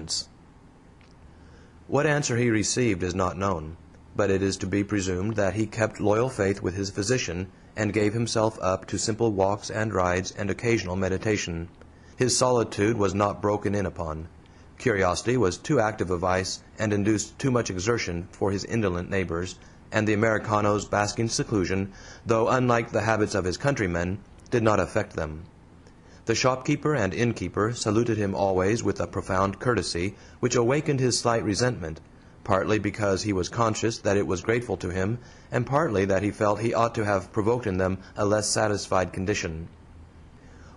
sentence. What answer he received is not known, but it is to be presumed that he kept loyal faith with his physician, and gave himself up to simple walks and rides and occasional meditation. His solitude was not broken in upon. Curiosity was too active a vice, and induced too much exertion for his indolent neighbors, and the Americano's basking seclusion, though unlike the habits of his countrymen, did not affect them. The shopkeeper and innkeeper saluted him always with a profound courtesy, which awakened his slight resentment, partly because he was conscious that it was grateful to him, and partly that he felt he ought to have provoked in them a less satisfied condition.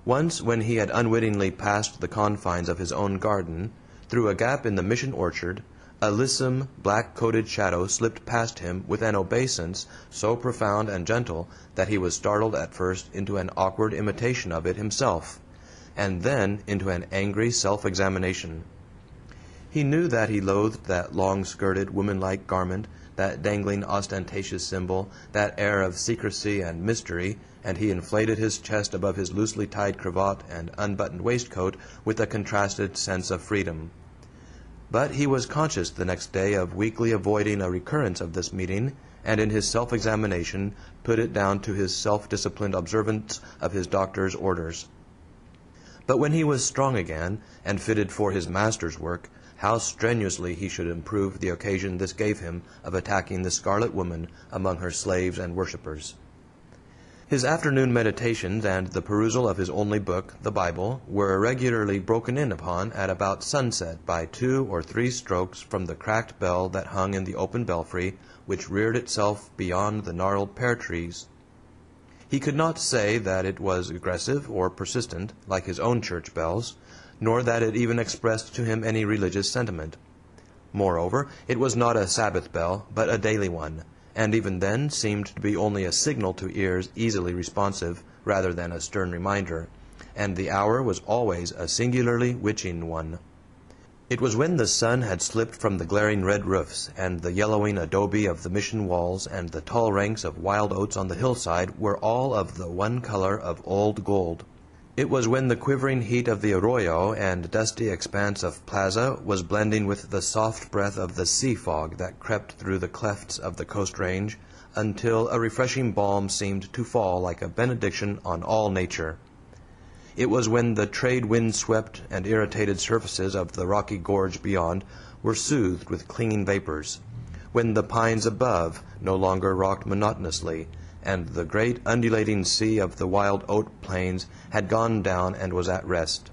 Once, when he had unwittingly passed the confines of his own garden, through a gap in the mission orchard, a lissom, black-coated shadow slipped past him with an obeisance so profound and gentle that he was startled at first into an awkward imitation of it himself, and then into an angry self-examination. He knew that he loathed that long-skirted, woman-like garment, that dangling ostentatious symbol, that air of secrecy and mystery, and he inflated his chest above his loosely tied cravat and unbuttoned waistcoat with a contrasted sense of freedom. But he was conscious the next day of weakly avoiding a recurrence of this meeting, and in his self-examination put it down to his self-disciplined observance of his doctor's orders. But when he was strong again, and fitted for his master's work, how strenuously he should improve the occasion this gave him of attacking the Scarlet Woman among her slaves and worshippers. His afternoon meditations and the perusal of his only book, the Bible, were regularly broken in upon at about sunset by 2 or 3 strokes from the cracked bell that hung in the open belfry, which reared itself beyond the gnarled pear-trees. He could not say that it was aggressive or persistent, like his own church bells, nor that it even expressed to him any religious sentiment. Moreover, it was not a Sabbath bell, but a daily one, and even then seemed to be only a signal to ears easily responsive, rather than a stern reminder, and the hour was always a singularly witching one. It was when the sun had slipped from the glaring red roofs, and the yellowing adobe of the mission walls and the tall ranks of wild oats on the hillside were all of the one color of old gold. It was when the quivering heat of the arroyo and dusty expanse of plaza was blending with the soft breath of the sea fog that crept through the clefts of the coast range, until a refreshing balm seemed to fall like a benediction on all nature. It was when the trade wind-swept and irritated surfaces of the rocky gorge beyond were soothed with clinging vapors, when the pines above no longer rocked monotonously, and the great undulating sea of the wild oat plains had gone down and was at rest.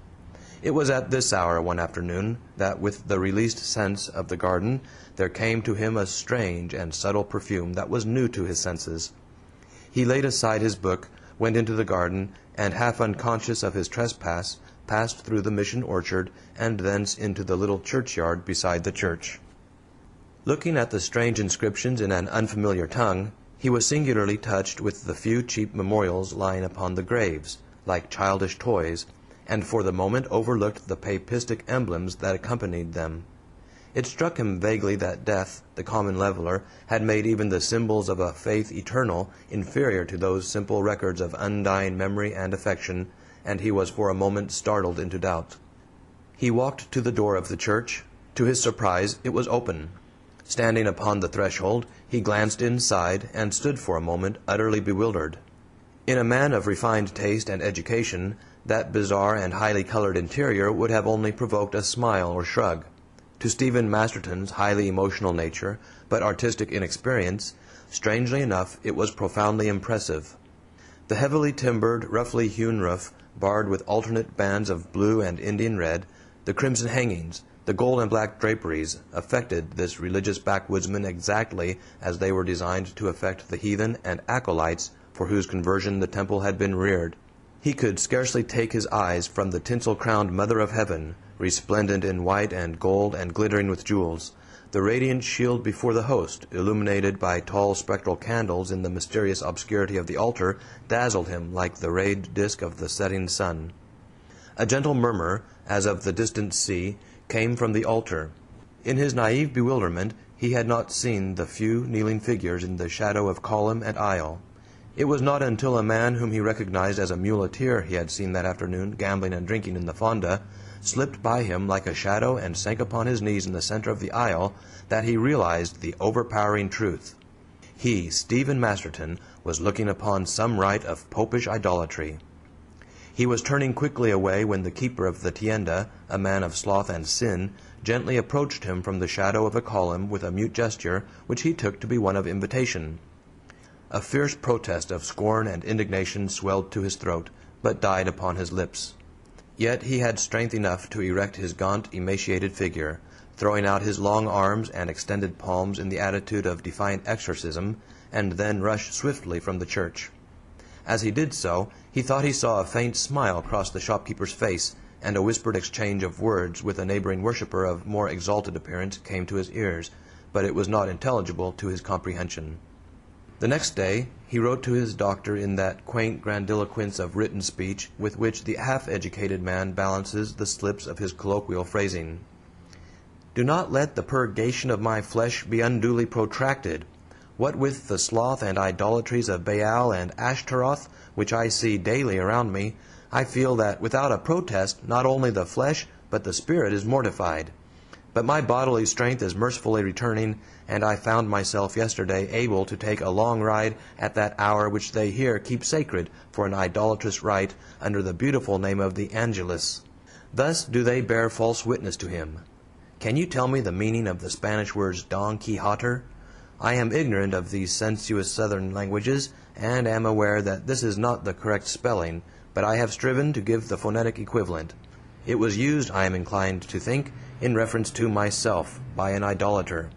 It was at this hour one afternoon that, with the released scents of the garden, there came to him a strange and subtle perfume that was new to his senses. He laid aside his book, went into the garden, and, half unconscious of his trespass, passed through the mission orchard, and thence into the little churchyard beside the church. Looking at the strange inscriptions in an unfamiliar tongue, he was singularly touched with the few cheap memorials lying upon the graves, like childish toys, and for the moment overlooked the papistic emblems that accompanied them. It struck him vaguely that death, the common leveler, had made even the symbols of a faith eternal inferior to those simple records of undying memory and affection, and he was for a moment startled into doubt. He walked to the door of the church. To his surprise, it was open. Standing upon the threshold, he glanced inside, and stood for a moment utterly bewildered. In a man of refined taste and education, that bizarre and highly colored interior would have only provoked a smile or shrug. To Stephen Masterton's highly emotional nature, but artistic inexperience, strangely enough, it was profoundly impressive. The heavily timbered, roughly hewn roof, barred with alternate bands of blue and Indian red, the crimson hangings, the gold and black draperies, affected this religious backwoodsman exactly as they were designed to affect the heathen and acolytes for whose conversion the temple had been reared. He could scarcely take his eyes from the tinsel-crowned Mother of Heaven, resplendent in white and gold and glittering with jewels. The radiant shield before the host, illuminated by tall spectral candles in the mysterious obscurity of the altar, dazzled him like the rayed disk of the setting sun. A gentle murmur, as of the distant sea, came from the altar. In his naive bewilderment he had not seen the few kneeling figures in the shadow of column and aisle. It was not until a man whom he recognized as a muleteer he had seen that afternoon gambling and drinking in the fonda, slipped by him like a shadow and sank upon his knees in the center of the aisle, that he realized the overpowering truth. He, Stephen Masterton, was looking upon some rite of popish idolatry. He was turning quickly away when the keeper of the tienda, a man of sloth and sin, gently approached him from the shadow of a column with a mute gesture which he took to be one of invitation. A fierce protest of scorn and indignation swelled to his throat, but died upon his lips. Yet he had strength enough to erect his gaunt, emaciated figure, throwing out his long arms and extended palms in the attitude of defiant exorcism, and then rush swiftly from the church. As he did so, he thought he saw a faint smile cross the shopkeeper's face, and a whispered exchange of words with a neighboring worshipper of more exalted appearance came to his ears, but it was not intelligible to his comprehension. The next day he wrote to his doctor in that quaint grandiloquence of written speech with which the half-educated man balances the slips of his colloquial phrasing. "Do not let the purgation of my flesh be unduly protracted. What with the sloth and idolatries of Baal and Ashtaroth, which I see daily around me, I feel that without a protest not only the flesh but the spirit is mortified. But my bodily strength is mercifully returning, and I found myself yesterday able to take a long ride at that hour which they here keep sacred for an idolatrous rite under the beautiful name of the Angelus. Thus do they bear false witness to him. Can you tell me the meaning of the Spanish words Don Quixoter? I am ignorant of these sensuous southern languages, and am aware that this is not the correct spelling, but I have striven to give the phonetic equivalent. It was used, I am inclined to think, in reference to myself, by an idolater.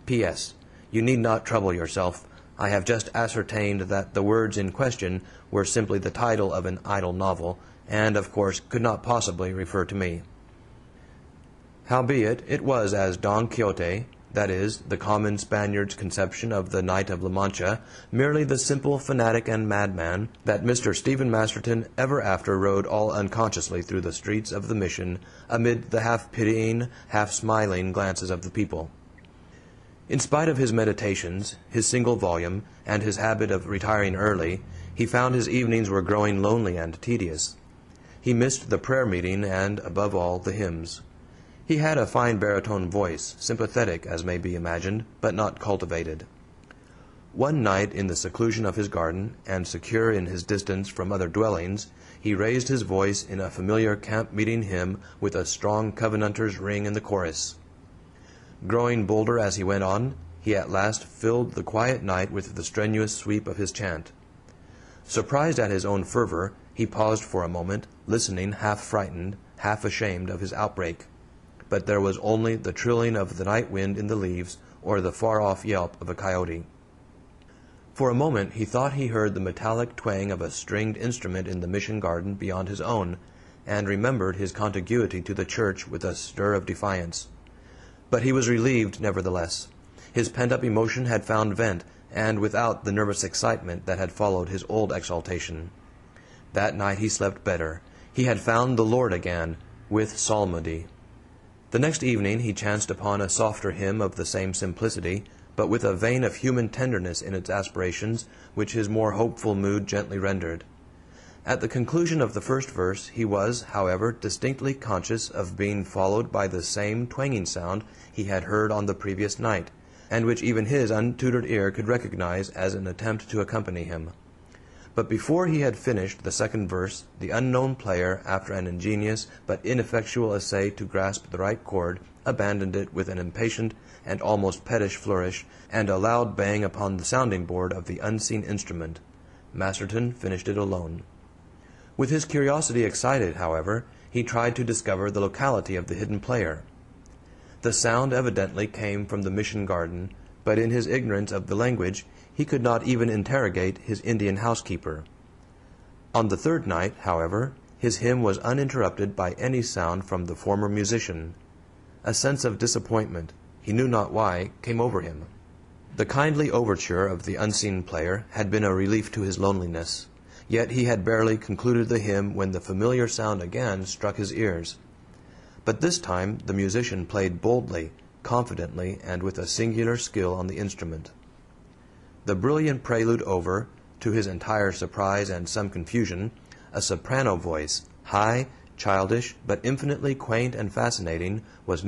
P.S. You need not trouble yourself. I have just ascertained that the words in question were simply the title of an idle novel, and of course could not possibly refer to me. Howbeit, it was as Don Quixote, that is, the common Spaniard's conception of the Knight of La Mancha, merely the simple fanatic and madman, that Mr. Stephen Masterton ever after rode all unconsciously through the streets of the Mission, amid the half-pitying, half-smiling glances of the people. In spite of his meditations, his single volume, and his habit of retiring early, he found his evenings were growing lonely and tedious. He missed the prayer-meeting and, above all, the hymns. He had a fine baritone voice, sympathetic, as may be imagined, but not cultivated. One night, in the seclusion of his garden, and secure in his distance from other dwellings, he raised his voice in a familiar camp-meeting hymn with a strong Covenanter's ring in the chorus. Growing bolder as he went on, he at last filled the quiet night with the strenuous sweep of his chant. Surprised at his own fervor, he paused for a moment, listening, half frightened, half ashamed of his outbreak. But there was only the trilling of the night wind in the leaves, or the far-off yelp of a coyote. For a moment he thought he heard the metallic twang of a stringed instrument in the mission garden beyond his own, and remembered his contiguity to the church with a stir of defiance. But he was relieved, nevertheless. His pent-up emotion had found vent, and without the nervous excitement that had followed his old exaltation. That night he slept better. He had found the Lord again, with psalmody. The next evening he chanced upon a softer hymn of the same simplicity, but with a vein of human tenderness in its aspirations, which his more hopeful mood gently rendered. At the conclusion of the first verse he was, however, distinctly conscious of being followed by the same twanging sound he had heard on the previous night, and which even his untutored ear could recognize as an attempt to accompany him. But before he had finished the second verse, the unknown player, after an ingenious but ineffectual essay to grasp the right chord, abandoned it with an impatient and almost pettish flourish, and a loud bang upon the sounding-board of the unseen instrument. Masterton finished it alone. With his curiosity excited, however, he tried to discover the locality of the hidden player. The sound evidently came from the mission garden, but in his ignorance of the language he could not even interrogate his Indian housekeeper. On the third night, however, his hymn was uninterrupted by any sound from the former musician. A sense of disappointment, he knew not why, came over him. The kindly overture of the unseen player had been a relief to his loneliness, yet he had barely concluded the hymn when the familiar sound again struck his ears. But this time the musician played boldly, confidently, and with a singular skill on the instrument. The brilliant prelude over, to his entire surprise and some confusion, a soprano voice, high, childish, but infinitely quaint and fascinating, was